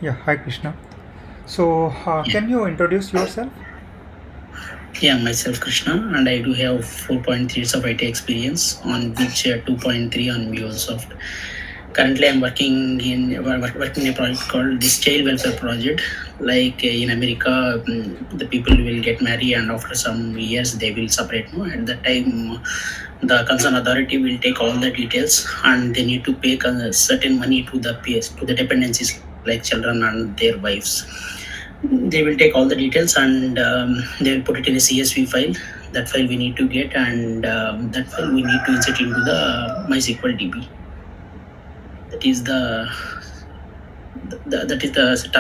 Yeah, hi Krishna. So, Yeah, can you introduce yourself? yeah, myself Krishna, and I do have 4.3 years of IT experience, on which 2.3 on MuleSoft. Currently, I'm working in a project called this Child Welfare Project. Like in America, the people will get married, and after some years they will separate. No, at that time, the concerned authority will take all the details, and they need to pay certain money to the peers, to the dependencies like children and their wives. They will take all the details, and they will put it in a CSV file. That file we need to get, and that file we need to insert into the MySQL DB. That is the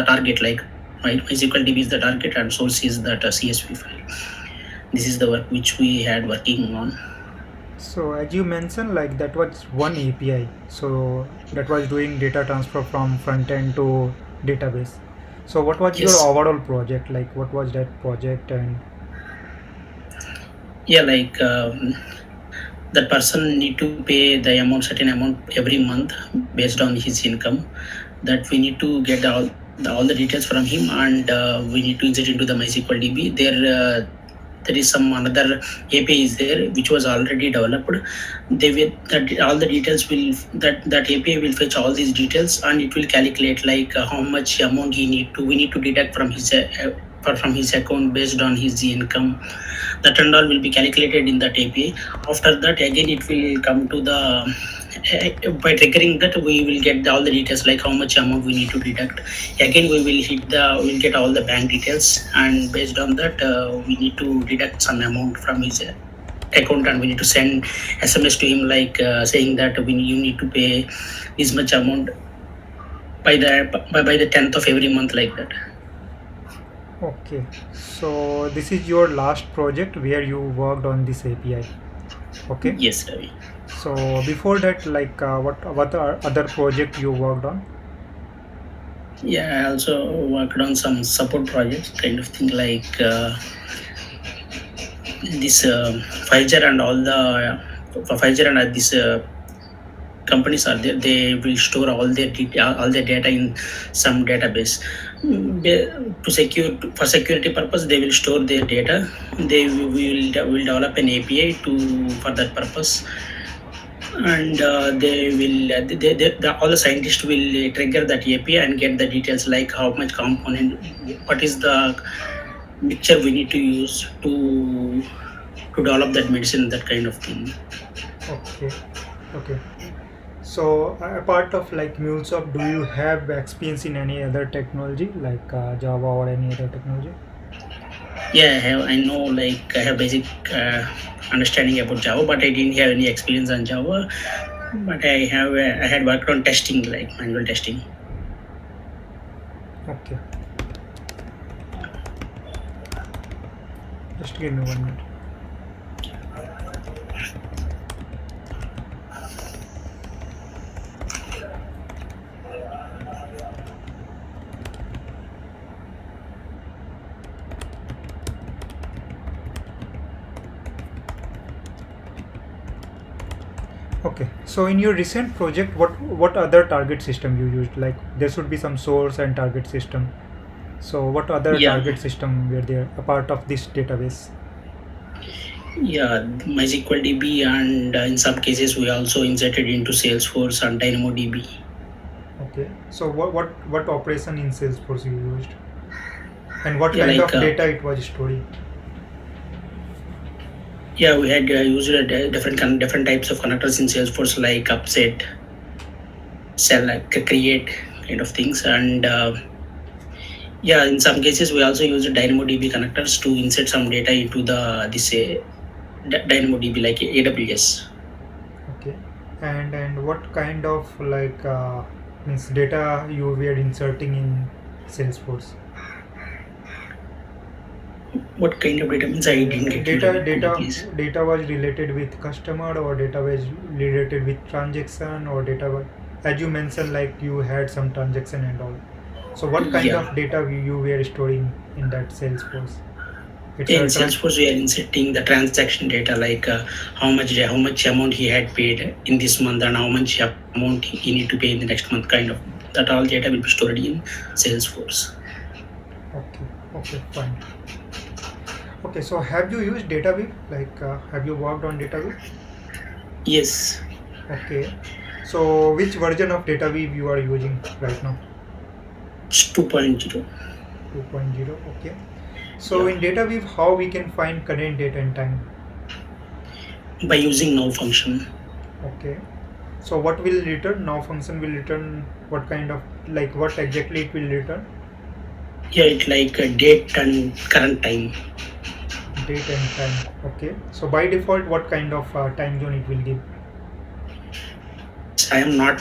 target. Like MySQL DB is the target, and source is that CSV file. This is the work which we had working on. So, as you mentioned, like that was one API. So, that was doing data transfer from front end to database. So, what was your Yes. overall project? Like, what was that project? And Yeah, like that person need to pay the amount, certain amount every month based on his income. That we need to get all the details from him, and we need to insert into the MySQL DB. There is some another API is there which was already developed. They will that all the details will that API will fetch all these details, and it will calculate like how much amount he need to we need to deduct from his account based on his income. That and all will be calculated in that API. After that, again it will come to the by triggering that we will get all the details like how much amount we need to deduct. Again we'll get all the bank details, and based on that we need to deduct some amount from his account, and we need to send SMS to him like saying that you need to pay this much amount by the 10th of every month, like that. okay, so this is your last project where you worked on this API. Okay. Yes, Ravi. So, before that, like, what are other project you worked on? Yeah, I also worked on some support projects, kind of thing like this Pfizer and all the Pfizer and this companies are there. They will store all their data in some database. To secure for security purpose, they will store their data. Will develop an API to for that purpose, and all the scientists will trigger that API and get the details like how much component, what is the mixture we need to use to develop that medicine, that kind of thing. Okay. Okay. So, apart of like MuleSoft, do you have experience in any other technology like Java or any other technology? Yeah, I know, like I have basic understanding about Java, but I didn't have any experience on Java. But I had worked on testing, like manual testing. Okay, just give me 1 minute. Okay, so in your recent project, what other target system you used? Like there should be some source and target system. So what other Yeah, target system were there apart of this database? yeah, MySQL DB, and in some cases we also inserted into Salesforce and DynamoDB. Okay, so what operation in Salesforce you used, and what Yeah, kind like of data it was storing? yeah, we had used different types of connectors in Salesforce, like upset, sell, like create, kind of things, and yeah, in some cases we also use DynamoDB connectors to insert some data into the this DynamoDB, like AWS. Okay, and what kind of like means data you were inserting in Salesforce? What kind of data means? I didn't get you, Data Ravi. Could you data please? data was related with customer, or data was related with transaction, or data was, as you mentioned, like you had some transaction and all. So what kind Yeah. of data you were storing in that Salesforce? It's In a Salesforce, we are inserting the transaction data, like how much amount he had paid in this month, and how much amount he need to pay in the next month, kind of. that all data will be stored in Salesforce. Okay, okay, fine. Okay, so have you used DataWeave? Like, have you worked on DataWeave? Yes, Okay, so which version of DataWeave you are using right now? it's 2.0. 2.0. Okay. So Yeah, in DataWeave, how we can find current date and time? by using now function. Okay. So what will return? Now function will return what kind of, like, what exactly it will return? Yeah, it like date and current time. Date and time. Okay. So by default, what kind of time zone it will give? I'm not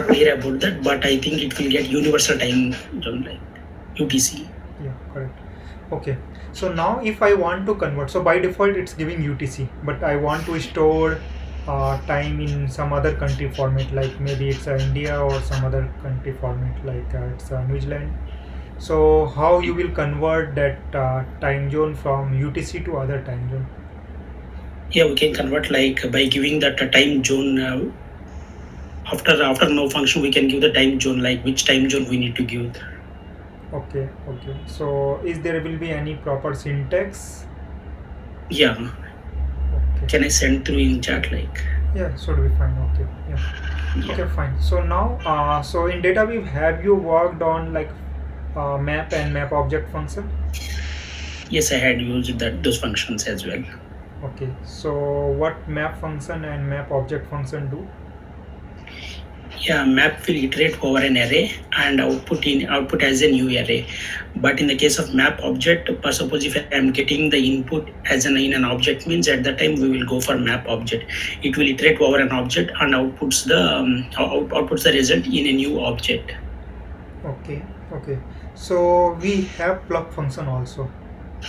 clear about that, but I think it will get universal time zone like UTC. Yeah, correct. Okay. So now if I want to convert, so by default it's giving UTC, but I want to store time in some other country format, like maybe it's India or some other country format, like it's New Zealand. So how you will convert that time zone from UTC to other time zone? Yeah, we can convert like by giving that a time zone. After no function, we can give the time zone like which time zone we need to give. Okay, okay. So is there will be any proper syntax? Yeah, Okay. can I send through in chat like? Yeah, should be fine. Okay. Yeah. Yeah. Okay, fine. So now, so in DataWeave, have you worked on like map and map object function? Yes, I had used those functions as well. Okay. So what map function and map object function do? Yeah, map will iterate over an array and output as a new array. But in the case of map object, suppose if I am getting the input as in an object means at that time we will go for map object. It will iterate over an object and outputs the result in a new object. Okay. Okay. So we have plug function also.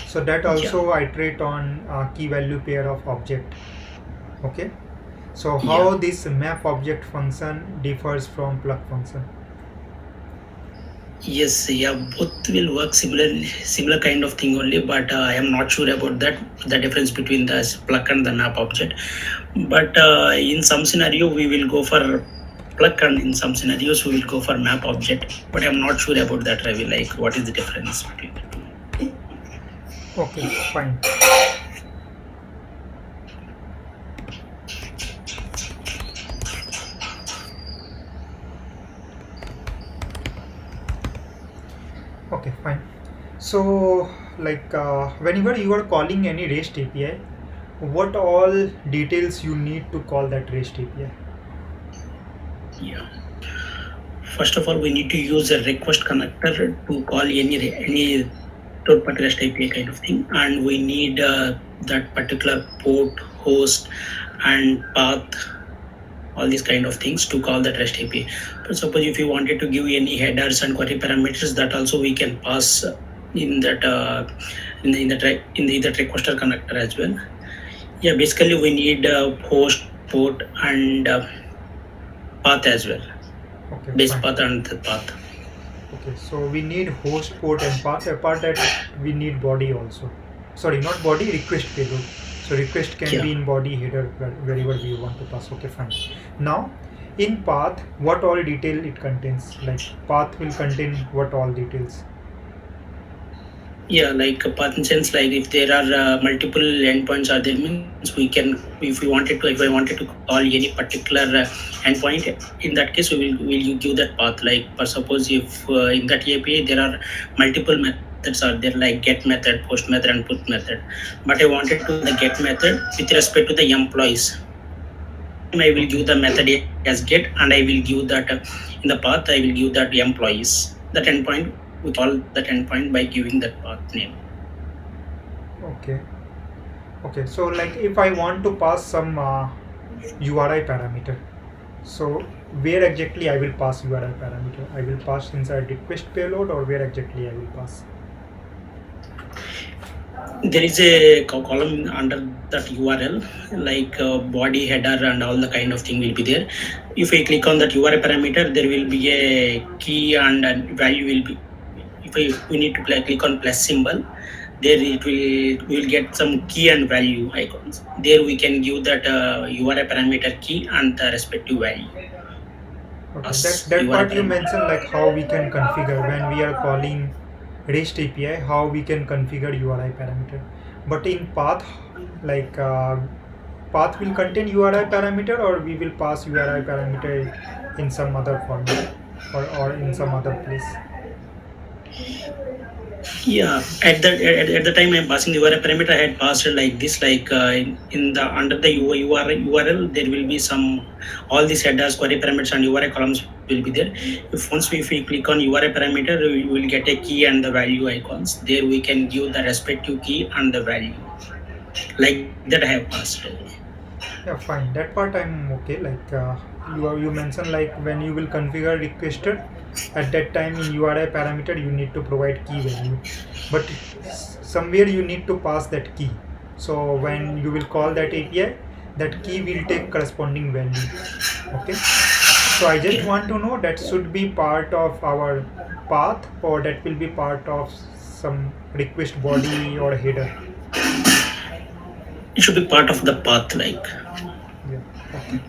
So that Yeah, also iterate on key value pair of object. Okay. So yeah. how this map object function differs from plug function? Yes, yeah, both will work similar kind of thing only, but I am not sure about that the difference between the plug and the map object. But in some scenario we will go for plug, and in some scenarios we will go for map object. But I'm not sure about that, Ravi. Like, what is the difference between the two? Okay, fine. Okay, fine. So, like, whenever you are calling any REST API, what all details you need to call that REST API? Yeah. First of all, we need to use a request connector to call any third-party REST API kind of thing, and we need that particular port, host, and path, all these kind of things to call that REST API. But suppose if you wanted to give any headers and query parameters, that also we can pass in that in that requester connector as well. Yeah, basically we need host, port, and path as well. Okay, Base fine. path and the path. Okay, so we need host, port, and path. Apart that, we need body also. Sorry, not body, request payload. So request can Yeah. be in body, header, wherever we want to pass. Okay, fine. Now, in path, what all detail it contains? Like path will contain what all details? Yeah, like path in sense, like if there are multiple endpoints are there means we can, if I wanted to call any particular endpoint, in that case we will you give that path. Like for suppose if in that API there are multiple methods are there, like get method, post method, and put method. But I wanted to the get method with respect to the employees. I will give the method as get, and I will give that in the path I will give that employees. That endpoint, we call that endpoint by giving that path name. Okay. Okay, so like if I want to pass some URI parameter, so where exactly I will pass URI parameter? I will pass inside request payload, or where exactly I will pass? There is a column under that URL, like body, header, and all the kind of thing will be there. If I click on that URI parameter, there will be a key and a value will be. We need to click on plus symbol, there we will get some key and value icons. There we can give that URI parameter key and the respective value. Okay, pass that URI part you parameter. mentioned, like how we can configure when we are calling REST API, how we can configure URI parameter. But in path, like path will contain URI parameter, or we will pass URI parameter in some other format, or in some other place. Yeah, at the time I'm passing the URI parameter, I had passed it like this, like in the under the URL there will be some all these headers, query parameters, and URI columns will be there. If we click on URI parameter, we will get a key and the value icons. There we can give the respective key and the value. Like that, I have passed. Yeah, fine. That part I'm okay. Like you mentioned, like when you will configure requested, at that time in URI parameter you need to provide key value, but somewhere you need to pass that key. So when you will call that API, that key will take corresponding value. Okay. So I just Okay. want to know that should be part of our path, or that will be part of some request body or header. It should be part of the path, like. Yeah. Okay.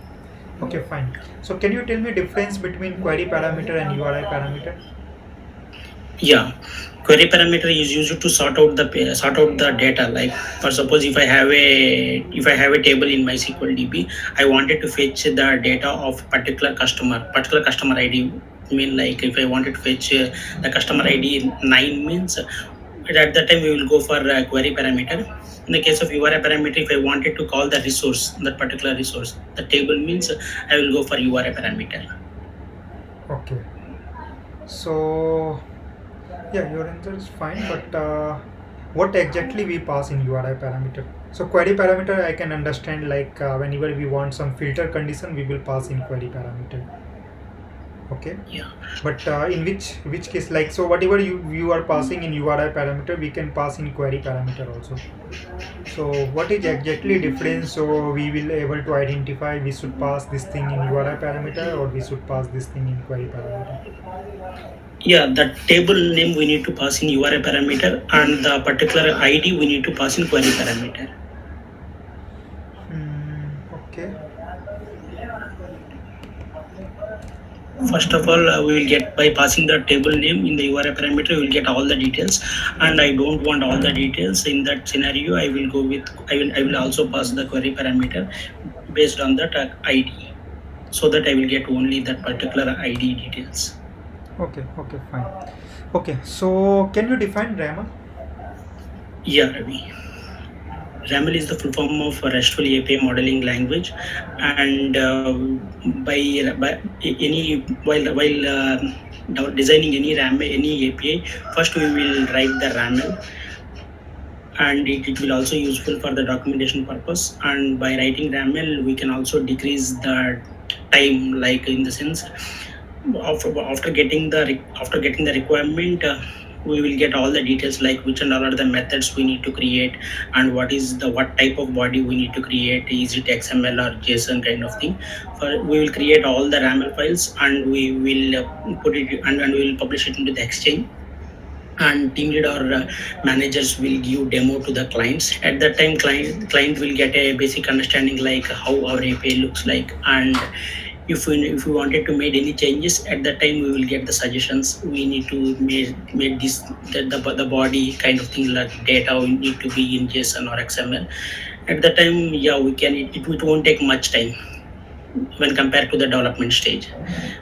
Okay, fine. So can you tell me difference between query parameter and URI parameter? Yeah, query parameter is used to sort out the data. Like, for suppose if I have a table in MySQL DB, I wanted to fetch the data of particular customer ID. Mean, like, if I wanted to fetch the customer ID 9 means, at that time we will go for query parameter. In the case of URI parameter, if I wanted to call the resource, that particular resource, the table means, I will go for URI parameter. Okay. So yeah, your answer is fine, but what exactly we pass in URI parameter? So query parameter I can understand, like whenever we want some filter condition, we will pass in query parameter. Okay. Yeah. But in which case, like, so whatever you are passing in URI parameter, we can pass in query parameter also. So what is exactly difference? So we will able to identify we should pass this thing in URI parameter, or we should pass this thing in query parameter. Yeah, the table name we need to pass in URI parameter, and the particular ID we need to pass in query parameter. Okay. First of all, we will get, by passing the table name in the URI parameter, we will get all the details. And I don't want all the details in that scenario. I will also pass the query parameter based on that ID, so that I will get only that particular ID details. Okay. Okay. Fine. Okay. So can you define RAML? Yeah, Ravi. RAML is the full form of RESTful API modeling language, and by any while designing any any API, first we will write the RAML, and it will also useful for the documentation purpose. And by writing RAML, we can also decrease the time, like in the sense, after getting the requirement, we will get all the details, like which and all are the methods we need to create, and what type of body we need to create. Is it XML or JSON kind of thing? We will create all the RAML files, and we will put it, and we will publish it into the Exchange. And team lead or managers will give demo to the clients. At that time, client will get a basic understanding, like how our API looks like. And if we wanted to make any changes, at that time we will get the suggestions. We need to make this, the body kind of thing, like data we need to be in JSON or XML. At that time, yeah, we can, it won't take much time when compared to the development stage.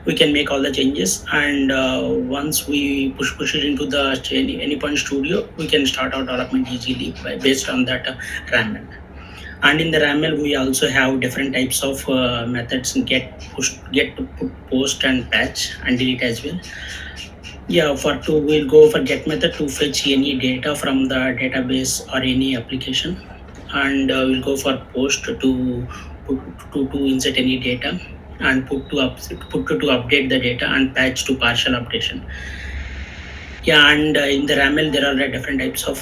We can make all the changes, and once we push it into the Anypoint Studio, we can start our development easily based on that RAML. And in the RAML, we also have different types of methods: get, push, get, put, post, and patch, and delete as well. Yeah, we'll go for get method to fetch any data from the database or any application, and we'll go for post to insert any data, and put to update the data, and patch to partial updation. Yeah, and in the RAML there are different types of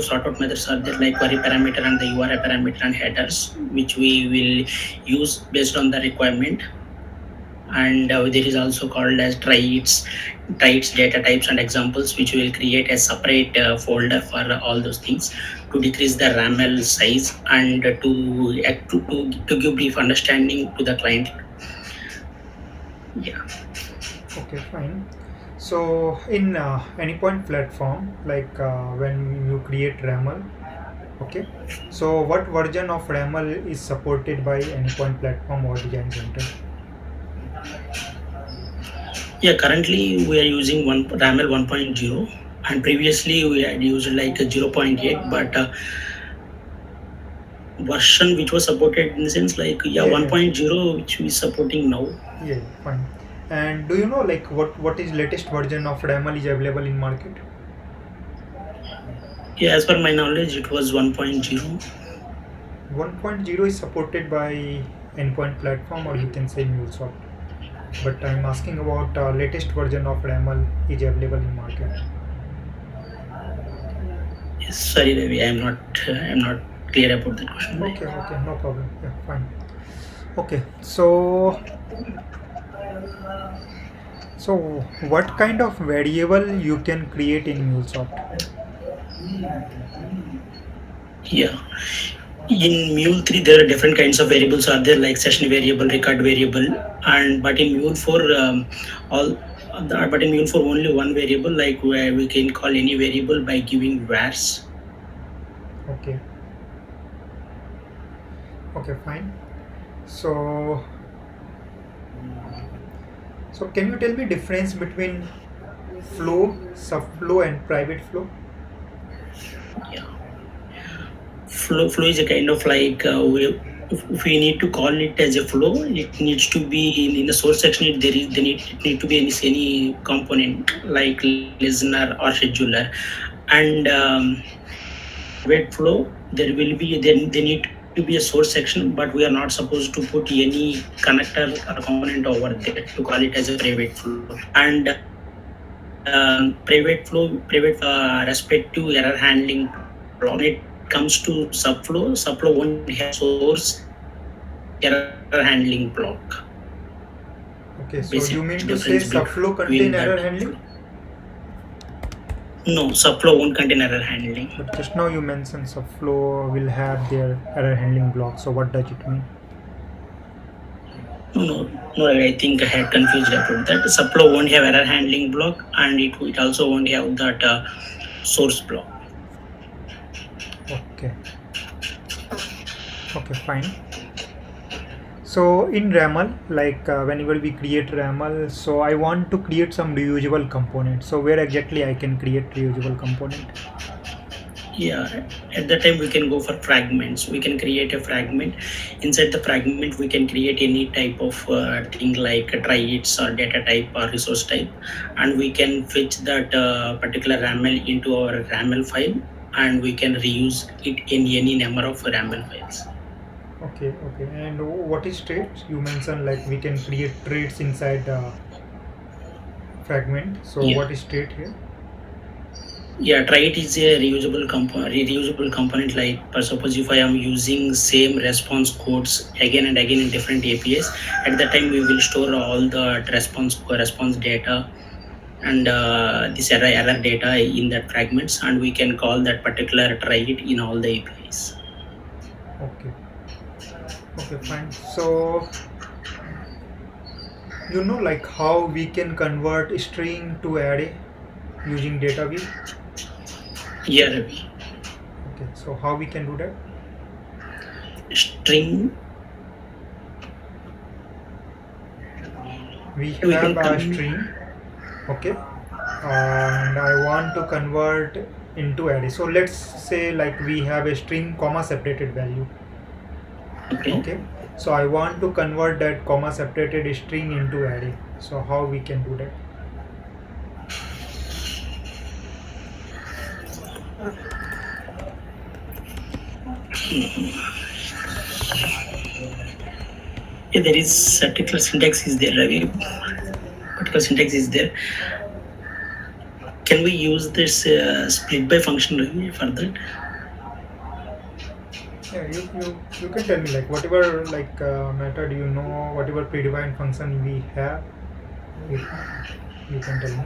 sort out methods are there, like query parameter and the URI parameter and headers, which we will use based on the requirement. And there is also called as tries, data types, and examples, which will create a separate folder for all those things, to decrease the RAML size, and to give brief understanding to the client. Yeah. Okay, fine. So in AnyPoint platform, like when you create RAML, okay. So what version of RAML is supported by AnyPoint platform or Design Center? Yeah, currently we are using one RAML 1.0, and previously we had used like a zero point 0.8, but version which was supported in the sense like, yeah, Yeah, yeah, 1.0 which we supporting now. yeah, yeah, fine. And do you know like what is latest version of RAML is available in market? Yeah, as per my knowledge, it was 1.0. 1.0 is supported by Endpoint platform or you can say MuleSoft. But I'm asking about latest version of RAML is available in market. Yes, sorry, Ravi, I'm not clear about that question. Okay, okay, no problem. Yeah, fine. Okay, so what kind of variable you can create in MuleSoft? Yeah, in Mule 3 there are different kinds of variables are there, like session variable, record variable, and but in Mule 4 all. But in Mule 4 only one variable, like where we can call any variable by giving vars. Okay, okay, fine. So, so can you tell me difference between flow, subflow, and private flow? Yeah, flow is a kind of like if we need to call it as a flow, it needs to be in the source section. It need to be any component like listener or scheduler, and private flow there will be there need to be a source section, but we are not supposed to put any connector or component over there to call it as a private flow. And private flow respect to error handling block. When it comes to subflow won't have source error handling block. Okay, so you Basic mean to say difference subflow between contain that. error handling? No, subflow won't contain error handling. But just now you mentioned subflow will have their error handling block. So what does it mean? No, no, I think I had confused about that. Subflow won't have error handling block, and it also won't have that source block. Okay, okay, fine. So in RAML, like whenever we create RAML, so I want to create some reusable component. So where exactly I can create reusable component? Yeah, at that time we can go for fragments. We can create a fragment. Inside the fragment we can create any type of thing like tries or data type or resource type, and we can fetch that particular raml into our raml file, and we can reuse it in any number of raml files. Okay, okay. And what is traits? You mentioned like we can create traits inside fragment. So Yeah. what is trait here? Yeah, trait is a reusable component. Like, for suppose if I am using same response codes again and again in different APIs, at that time we will store all the response data and this error data in that fragments, and we can call that particular trait in all the APIs. Okay, okay, fine. So you know like how we can convert string to array using data view. Yeah, Ravi. Okay, so how we can do that? String We we have can a come. string, okay, and I want to convert into array. So let's say like we have a string comma separated value, Okay. okay. So I want to convert that comma separated string into array. So how we can do that? Yeah, there is particular syntax is there, Ravi. Particular syntax is there. Can we use this split by function, Ravi, for that? Yeah, you can tell me like whatever like method you know, whatever predefined function we have, you, you can tell me.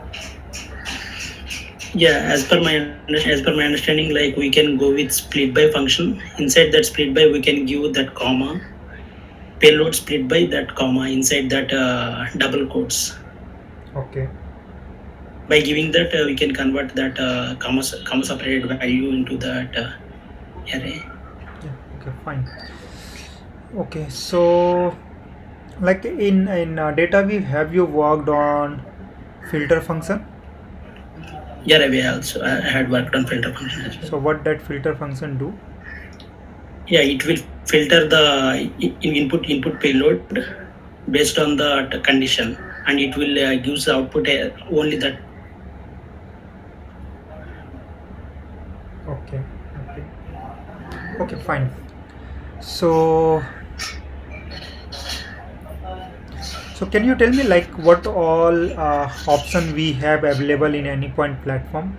Yeah, as per my understanding, like we can go with split by function. Inside that split by, we can give that comma payload split by that comma inside that double quotes. Okay. By giving that, we can convert that comma separated value into that array. Yeah. Okay. Fine. Okay. So, like in DataWeave, have you worked on filter function? Yeah, Ravi, I had worked on filter function as well. So, what that filter function do? Yeah, it will filter the input payload based on the condition, and it will gives the output only that. Okay. Okay. Okay. Fine. So, so can you tell me like what all option we have available in Anypoint platform?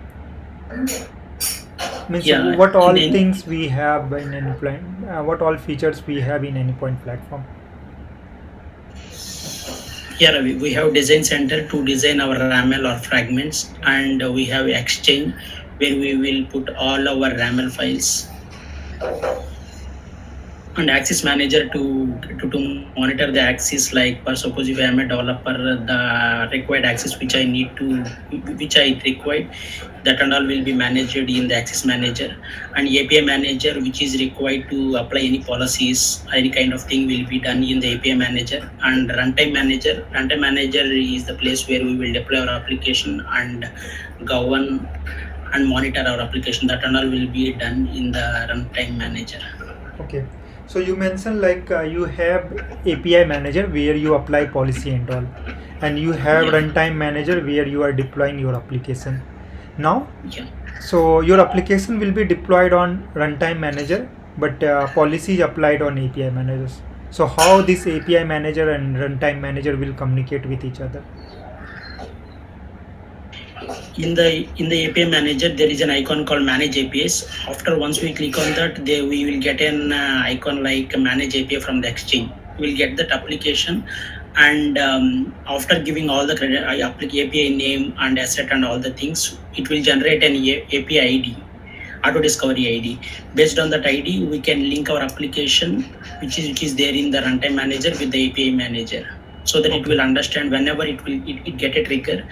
Means Yeah, what all in things we have in Anypoint, what all features we have in Anypoint platform? yeah, Ravi, we have design center to design our RAML or fragments, and we have Exchange where we will put all our RAML files, and Access Manager to monitor the access. Like, for suppose if I am a developer, the required access which I required, that and all will be managed in the Access Manager. And API Manager, which is required to apply any policies, any kind of thing, will be done in the API Manager. And Runtime Manager is the place where we will deploy our application and govern and monitor our application. That and all will be done in the Runtime Manager. Okay. So you mentioned like you have API manager where you apply policy and all, and you have Yeah. runtime manager where you are deploying your application. Now, Yeah. so your application will be deployed on runtime manager, but policy is applied on API managers. So how this API manager and runtime manager will communicate with each other? In the API manager, there is an icon called Manage APIs. After once we click on that, we will get an icon like Manage API from the Exchange. We'll get that application, and after giving all the credit, API name and asset and all the things, it will generate an API ID, auto discovery ID. Based on that ID, we can link our application, which is there in the runtime manager, with the API manager, so that it will understand whenever it get a trigger.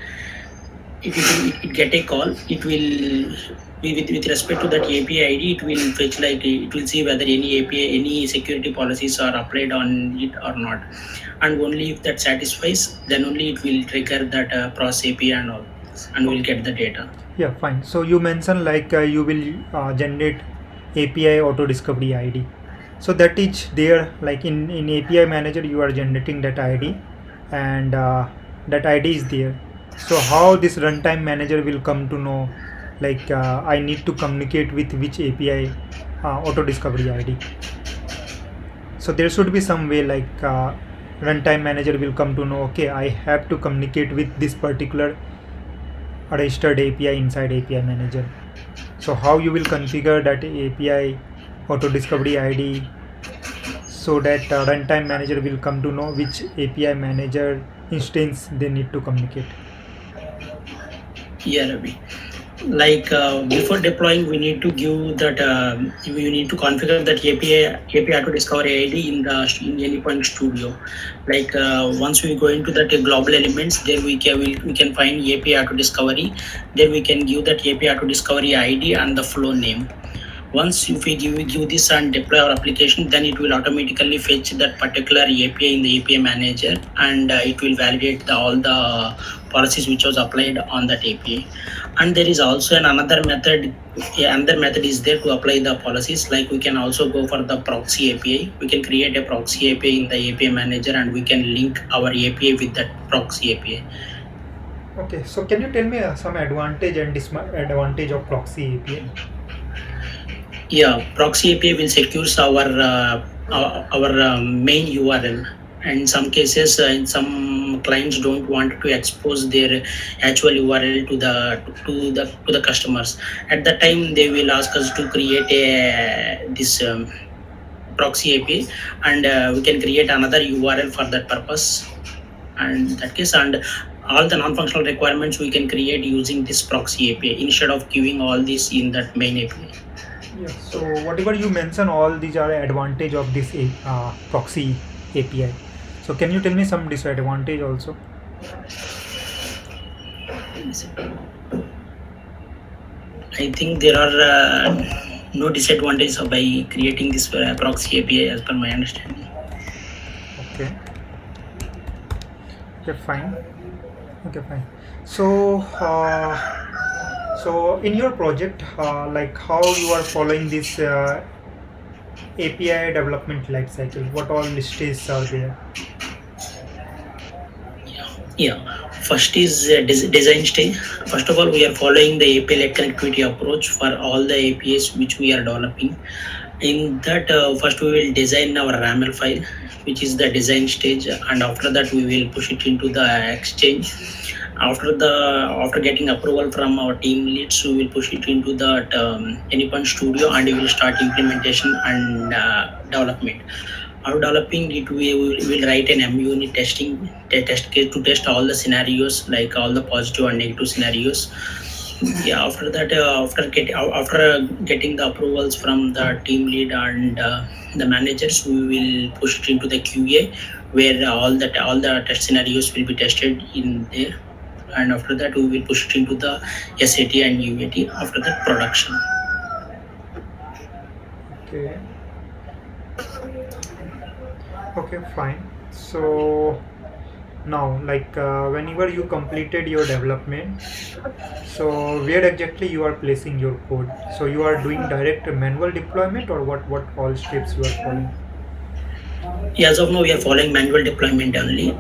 If it get a call, it will with respect to that API ID, it will fetch, like, it will see whether any security policies are applied on it or not, and only if that satisfies, then only it will trigger that process API and all, and we'll get the data. Yeah, fine. So you mentioned like you will generate API auto discovery ID. So that is there, like in API manager you are generating that ID, and that ID is there. So how this runtime manager will come to know, like I need to communicate with which API auto discovery ID? So there should be some way like runtime manager will come to know, okay, I have to communicate with this particular registered API inside API manager. So how you will configure that API auto discovery ID so that runtime manager will come to know which API manager instance they need to communicate? Yeah, Ravi. Like, before deploying, we need to give that we need to configure that API auto discovery ID in Anypoint Studio. Like, once we go into that global elements, there we can find API auto discovery. Then we can give that API auto discovery ID and the flow name. Once if we give this and deploy our application, then it will automatically fetch that particular API in the API manager, and it will validate all the policies which was applied on that API. And there is also another method. Another method is there to apply the policies. Like, we can also go for the proxy API. We can create a proxy API in the API manager, and we can link our API with that proxy API. Okay, so can you tell me some advantage and disadvantage of proxy API? Yeah, proxy API will secure our main URL. In some cases, in some clients don't want to expose their actual URL to the customers. At that time, they will ask us to create this proxy API, and we can create another URL for that purpose. And in that case, and all the non-functional requirements we can create using this proxy API instead of giving all this in that main API. Yeah. So whatever you mention, all these are advantage of this proxy API. So can you tell me some disadvantage also? I think there are no disadvantages by creating this proxy API as per my understanding. Okay. Okay, fine. Okay, fine. So, so in your project, like how you are following this API development life cycle? What all stages are there? Yeah, first is design stage. First of all, we are following the API-led connectivity approach for all the APIs which we are developing. In that, first we will design our RAML file, which is the design stage, and after that we will push it into the exchange. After getting approval from our team leads, we will push it into the Anypoint Studio, and we will start implementation and development. Our developing it, we will write an MUnit testing test case to test all the scenarios, like all the positive and negative scenarios. Yeah, after that, after getting the approvals from the team lead and the managers, we will push it into the QA, where all the test scenarios will be tested in there, and after that we will push it into the SAT and UAT. After that, production. Okay. Okay, fine. So now, like whenever you completed your development, so where exactly you are placing your code? So you are doing direct manual deployment, or what all steps you are following? Yeah, as of now, we are following manual deployment only.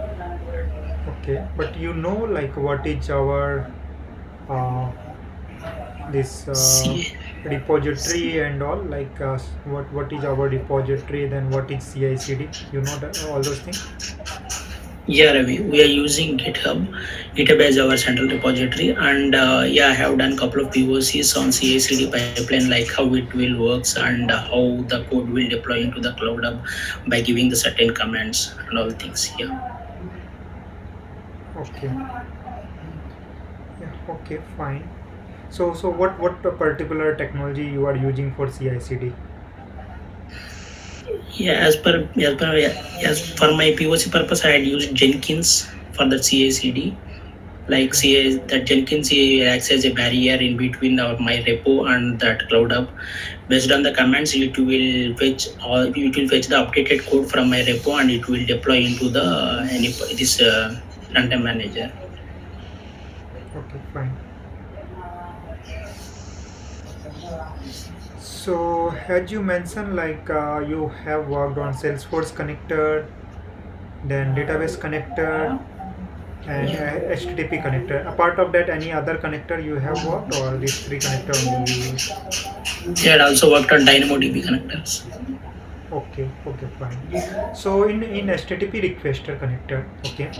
Okay, but you know like what is our uh, this repository and all, like what is our repository, then what is CI/CD? You know that, all those things. Yeah, Ravi, we are using GitHub. GitHub as our central repository, and yeah, I have done couple of POCs on CI/CD pipeline, like how it will works and how the code will deploy into the Cloud Hub by giving the certain commands and all things. Yeah. Okay. Yeah. Okay. Fine. So what particular technology you are using for CI/CD? Yeah, as for my POC purpose, I had used Jenkins for the CI/CD. Like Okay. CI, that Jenkins acts as a barrier in between my repo and that Cloud Hub. Based on the commands, it will fetch the updated code from my repo, and it will deploy into the any this runtime manager. Okay. Fine. So as you mentioned, like you have worked on Salesforce connector, then database connector, and HTTP connector. Apart of that, any other connector you have worked, or these three connector only you use? Yeah, I also worked on DynamoDB connectors. Okay, okay, fine. So in HTTP requester connector, okay,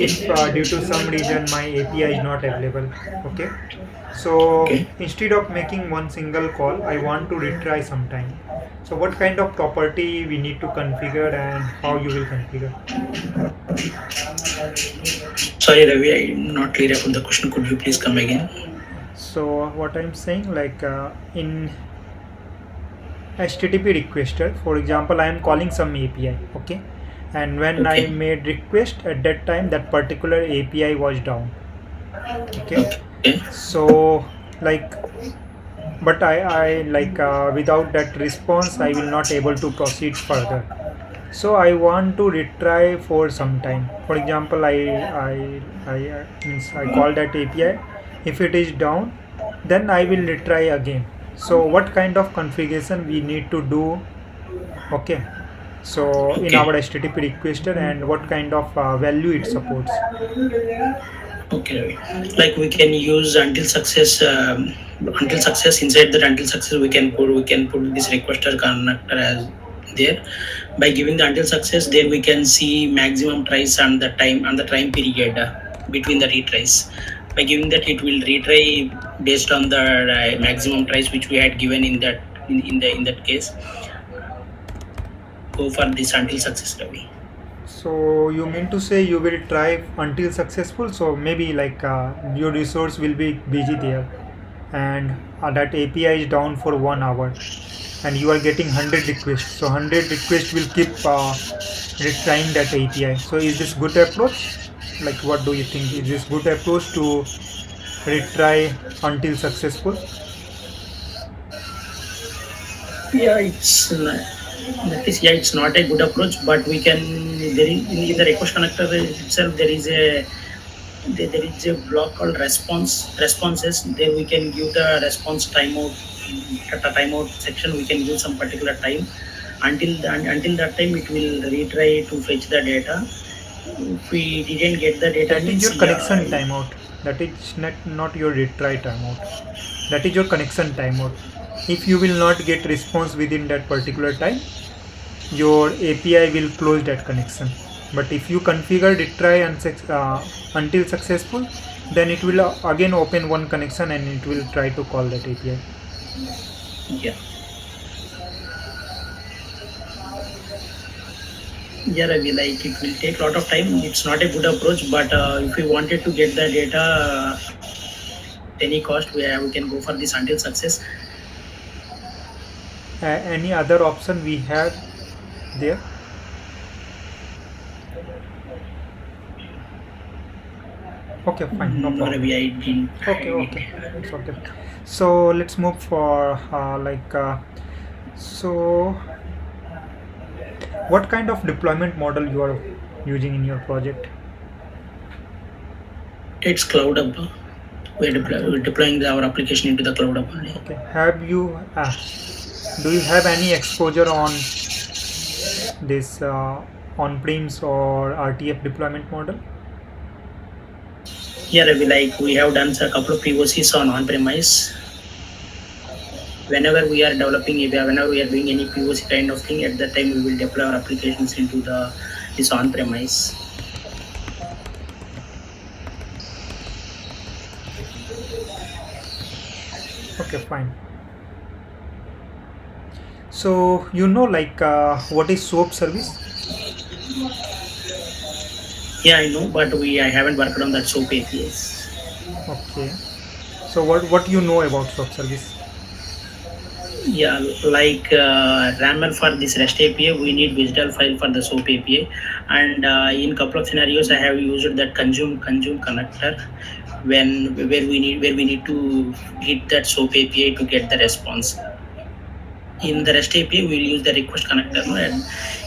if Okay. due to some reason my API is not available, okay, so Okay. instead of making one single call, I want to retry sometime. So what kind of property we need to configure, and how you will configure? Sorry, Ravi, I'm not clear about the question. Could you please come again? So what I'm saying, like in HTTP requester, for example, I am calling some API, okay, and when I Okay. made request at that time, that particular API was down, okay. Okay. So like, but I like without that response, I will not able to proceed further. So I want to retry for some time. For example, I means I call that API. If it is down, then I will retry again. So what kind of configuration we need to do? Okay. So in Okay. our HTTP requester, and what kind of value it supports. Okay. Like we can use until success. Until success, inside that until success, we can put this requester connector as there. By giving the until success, there we can see maximum tries and the time period between the retries. By giving that, it will retry based on the maximum tries which we had given in that case. Go for this until success, Ravi. So you mean to say you will try until successful? So maybe like your resource will be busy there, and that API is down for 1 hour. and you are getting 100 requests, so 100 requests will keep retrying that API. So is this good approach? Like, what do you think? Is this good approach to retry until successful? Yeah, it's not a good approach, but we can, there is in the request connector itself there is a block called responses. There we can give the response timeout. At the timeout section, we can give some particular time. Until that time, it will retry to fetch the data. If we didn't get the data, That is means your yeah, connection timeout. That is not your retry timeout. That is your connection timeout. If you will not get response within that particular time, your API will close that connection. But if you configure retry until successful, then it will again open one connection and it will try to call that API. yeah. Yeah, Ravi, like it will take a lot of time. It's not a good approach, but if we wanted to get the data at any cost, we can go for this until success. Any other option we have there? Okay, fine, no No, problem. Ravi, I didn't. Okay, okay, it's okay. So let's move for so what kind of deployment model you are using in your project? It's cloud up. We're deploying our application into the cloud up only. Okay, do you have any exposure on this on-premise or RTF deployment model? Yeah, Ravi, like we have done a couple of POCs on on-premise. Whenever we are developing API, whenever we are doing any POC kind of thing, at that time we will deploy our applications into this on-premise. Okay, fine. So you know, like, what is SOAP service? Yeah, I know, but I haven't worked on that SOAP APIs. Okay. So what you know about SOAP service? Yeah, like RAML for this REST API, we need digital file for the SOAP API, and in couple of scenarios, I have used that consume connector where we need to hit that SOAP API to get the response. In the REST API, we'll use the request connector, no? And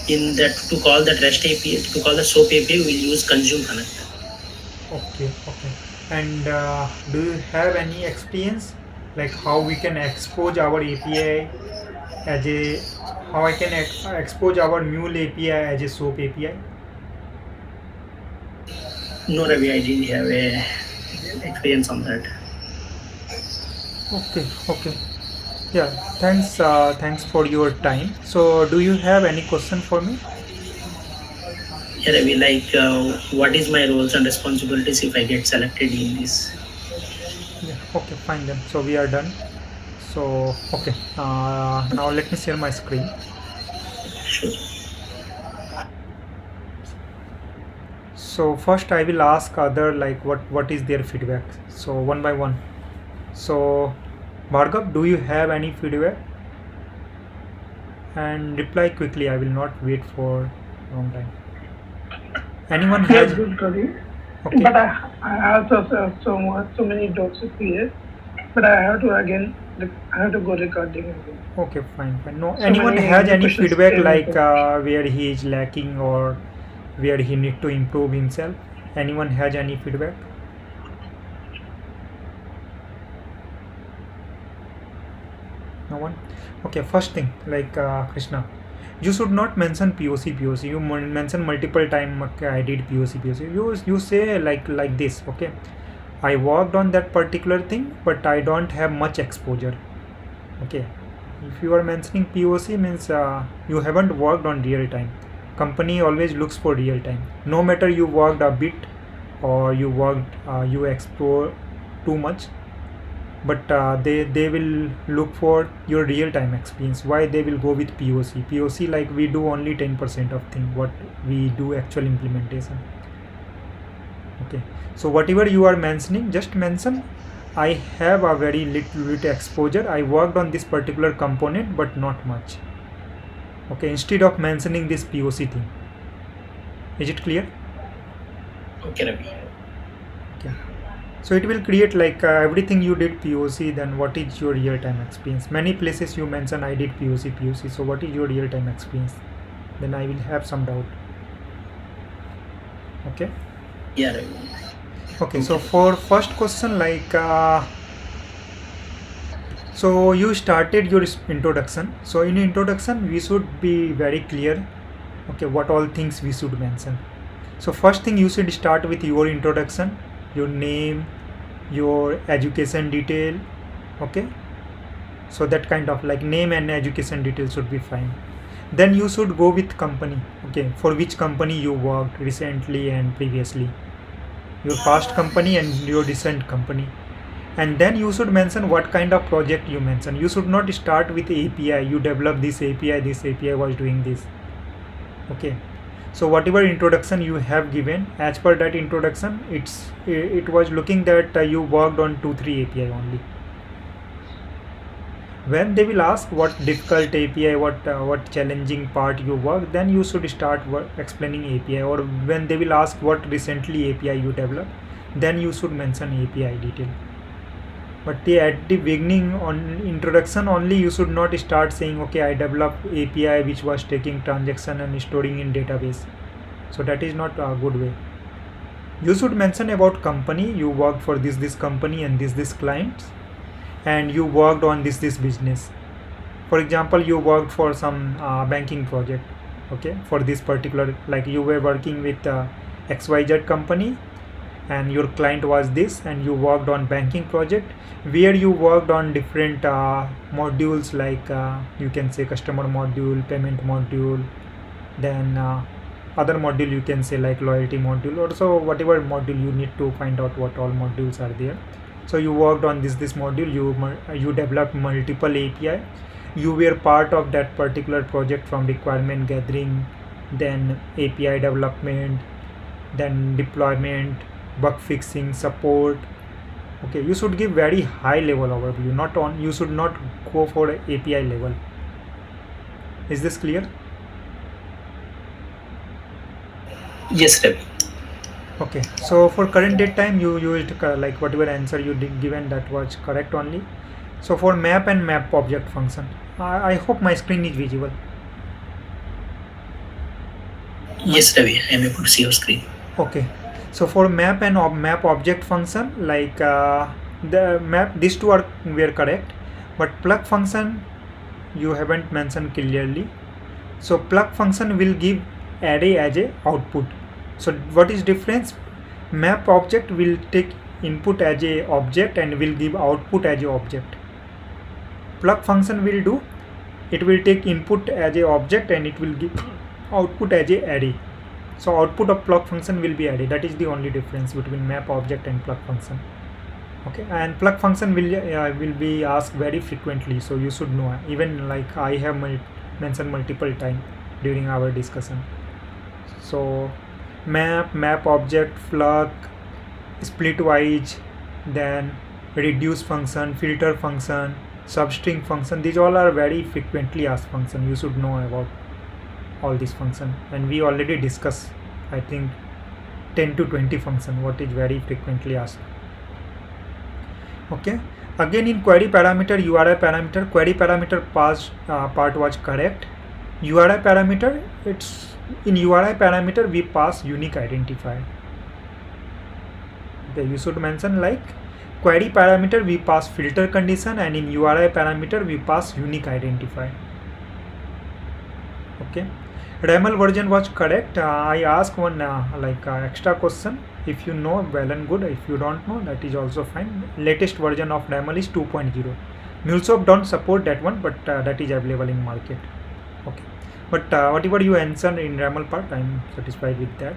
in that to call that REST API, to call the SOAP API, we'll use consume connector. Okay, okay. And do you have any experience, like how we can expose our API as a how I can expose our Mule API as a SOAP API? No, Ravi, I didn't have a experience on that. Okay, okay. Yeah, thanks for your time. So, do you have any question for me? Yeah, Ravi, like what is my roles and responsibilities if I get selected in this? Yeah, okay, fine then. So, we are done. So, okay. Now let me share my screen. Sure. So, first I will ask other, like, what is their feedback. So, one by one. So, Bhargav, do you have any feedback? And reply quickly. I will not wait for long time. Anyone Yes, has? good, Ravi. Okay. But I also have so many doubts here. But I have to go recording again. Okay, fine, fine. No, So anyone many has any questions feedback, came like into- where he is lacking or where he need to improve himself? Anyone has any feedback? No one. Okay, first thing, like Krishna, you should not mention POC. You mention multiple time. Okay, I did POC. You say like this. Okay, I worked on that particular thing, but I don't have much exposure. Okay, if you are mentioning POC, means you haven't worked on real time. Company always looks for real time. No matter you worked a bit or you explore too much, but they will look for your real time experience. Why they will go with POC? Like, we do only 10% of thing what we do actual implementation. Okay, so whatever you are mentioning, just mention I have a very little bit exposure. I worked on this particular component, but not much. Okay, instead of mentioning this POC thing. Is it clear? Okay, Ravi. Okay. So it will create like everything you did POC, then what is your real-time experience? Many places you mention I did POC. So what is your real-time experience? Then I will have some doubt. Okay. Yeah, Ravi. Okay, so for first question, like so you started your introduction. So in introduction, we should be very clear. Okay, what all things we should mention. So first thing, you should start with your introduction, your name, your education detail. Okay, so that kind of like name and education detail should be fine. Then you should go with company. Okay, for which company you worked recently and previously, your past company and your recent company. And then you should mention what kind of project you mention. You should not start with API. You develop this API was doing this. Okay, so whatever introduction you have given, as per that introduction, it was looking that you worked on 2-3 API only. When they will ask what difficult API, what challenging part you work, then you should start explaining API. Or when they will ask what recently API you developed, then you should mention API detail. But at the beginning, on introduction only, you should not start saying, okay, I developed API which was taking transaction and storing in database. So that is not a good way. You should mention about company. You worked for this company and this clients, and you worked on this business. For example, you worked for some banking project. Okay, for this particular, like you were working with XYZ company, and your client was this, and you worked on banking project where you worked on different modules, like you can say customer module, payment module, then other module you can say like loyalty module, or so whatever module you need to find out what all modules are there. So you worked on this module, you developed multiple API, you were part of that particular project from requirement gathering, then API development, then deployment, bug fixing, support. Okay, you should give very high level overview, you should not go for API level. Is this clear? Yes, Ravi. Okay, so for current date time, you used like whatever answer you did given, that was correct only. So for map and map object function, I hope my screen is visible. Yes, Ravi, I am able to see your screen. Okay, so for map and map object function, like the map, these two were correct, but plug function you haven't mentioned clearly. So plug function will give array as a output. So what is difference? Map object will take input as a object and will give output as a object. Plug function will do, it will take input as a object and it will give output as a array. So output of plug function will be array. That is the only difference between map object and plug function. Okay, and plug function will be asked very frequently, so you should know. Even like I have mentioned multiple times during our discussion. So map object, plug, splitwise, then reduce function, filter function, substring function, these all are very frequently asked function. You should know about all these function, and we already discussed I think 10 to 20 function what is very frequently asked. Okay, again in query parameter, URI parameter, query parameter part was correct. URI parameter, it's in URI parameter we pass unique identifier. Okay, you should mention like query parameter we pass filter condition, and in URI parameter we pass unique identifier. Okay, RAML version was correct. I ask one extra question. If you know, well and good. If you don't know, that is also fine. Latest version of RAML is 2.0. MuleSoft don't support that one, but that is available in market. Okay, but whatever you answer in RAML part, I am satisfied with that.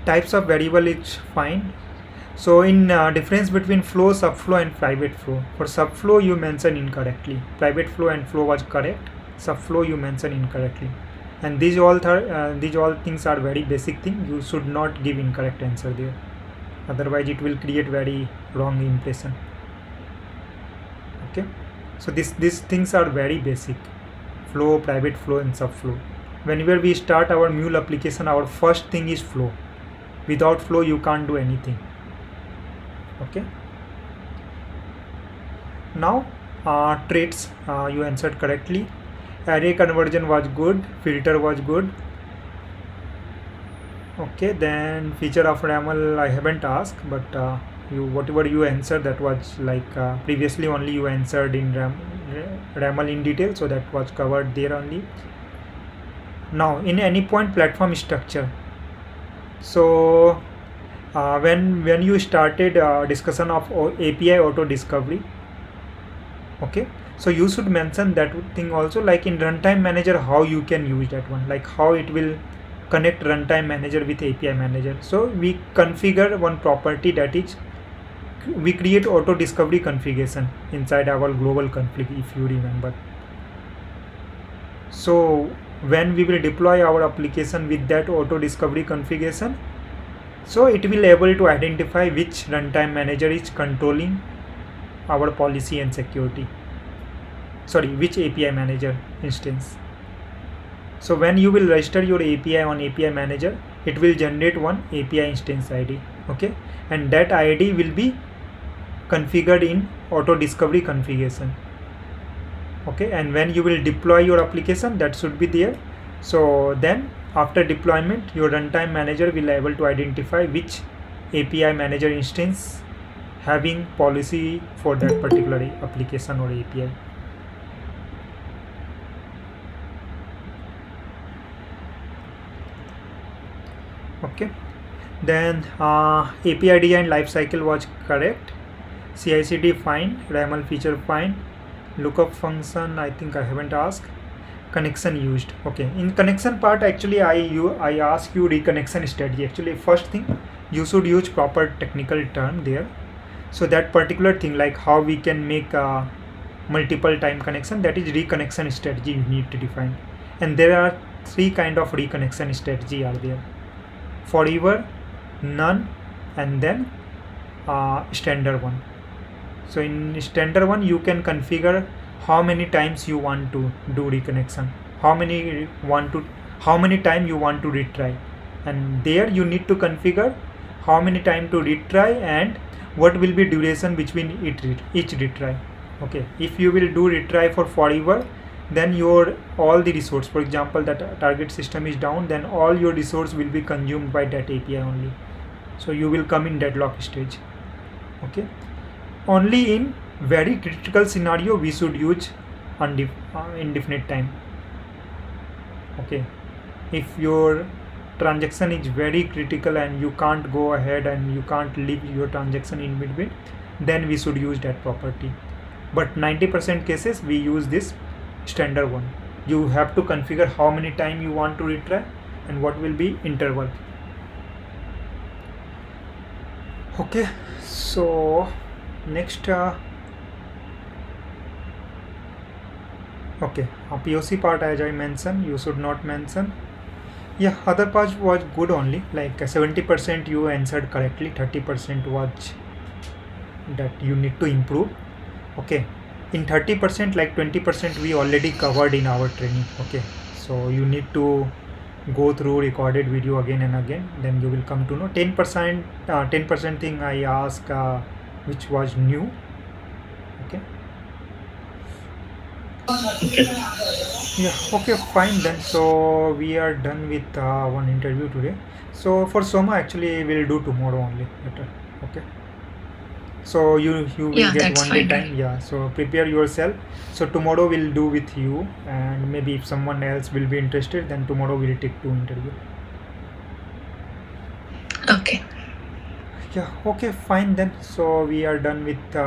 Types of variable is fine. So in difference between flow, subflow and private flow. For subflow you mentioned incorrectly. Private flow and flow was correct. Subflow you mentioned incorrectly. And these all things are very basic thing. You should not give incorrect answer there. otherwise it will create very wrong impression. Okay, so these things are very basic: flow, private flow, and subflow. Whenever we start our mule application, our first thing is flow. Without flow you can't do anything. Okay, now traits, you answered correctly. Array conversion was good, filter was good. Okay, then feature of RAML I haven't asked, but you whatever you answered, that was like previously only you answered in RAML in detail, so that was covered there only. Now in any point platform structure, so when you started discussion of API auto discovery, okay, so you should mention that thing also, like in runtime manager how you can use that one, like how it will connect runtime manager with API manager. So we configure one property, that is we create auto discovery configuration inside our global config, if you remember. So when we will deploy our application with that auto discovery configuration, so it will able to identify which runtime manager is controlling our policy and security, sorry, which API manager instance. So when you will register your API on API manager, it will generate one API instance ID, okay, and that ID will be configured in auto discovery configuration. Okay, and when you will deploy your application, that should be there. So then after deployment, your runtime manager will able to identify which API manager instance having policy for that particular application or API. Okay, then API design lifecycle was correct, CI/CD fine, RAML feature fine, lookup function I think I haven't asked, connection used. Okay, in connection part actually I ask you reconnection strategy. Actually first thing you should use proper technical term there, so that particular thing, like how we can make multiple time connection, that is reconnection strategy you need to define. And there are three kind of reconnection strategy are there: forever, none, and then standard one. So in standard one you can configure how many times you want to do reconnection, how many time you want to retry, and there you need to configure how many time to retry and what will be duration between each retry. Okay, if you will do retry for forever, then your all the resource, for example that target system is down, then all your resource will be consumed by that API only, so you will come in deadlock stage. Okay, only in very critical scenario we should use indefinite time. Okay, if your transaction is very critical and you can't go ahead and you can't leave your transaction in between, then we should use that property. But 90% cases we use this standard one. You have to configure how many time you want to retry and what will be interval. Okay, so next okay, POC part as I mentioned you should not mention. Yeah, other part was good only, like 70% you answered correctly, 30% was that you need to improve. Okay, in 30%, like 20% we already covered in our training. Okay, so you need to go through recorded video again and again, then you will come to know. 10% thing I ask which was new. Okay, Okay. yeah, okay, fine then. So we are done with one interview today. So for Soma actually we'll do tomorrow only better. Okay, so you will Yeah, get that's one day fine. time. Yeah, so prepare yourself. So tomorrow we'll do with you, and maybe if someone else will be interested, then tomorrow we'll take 2 interview. Okay. Yeah, okay, fine then. So we are done with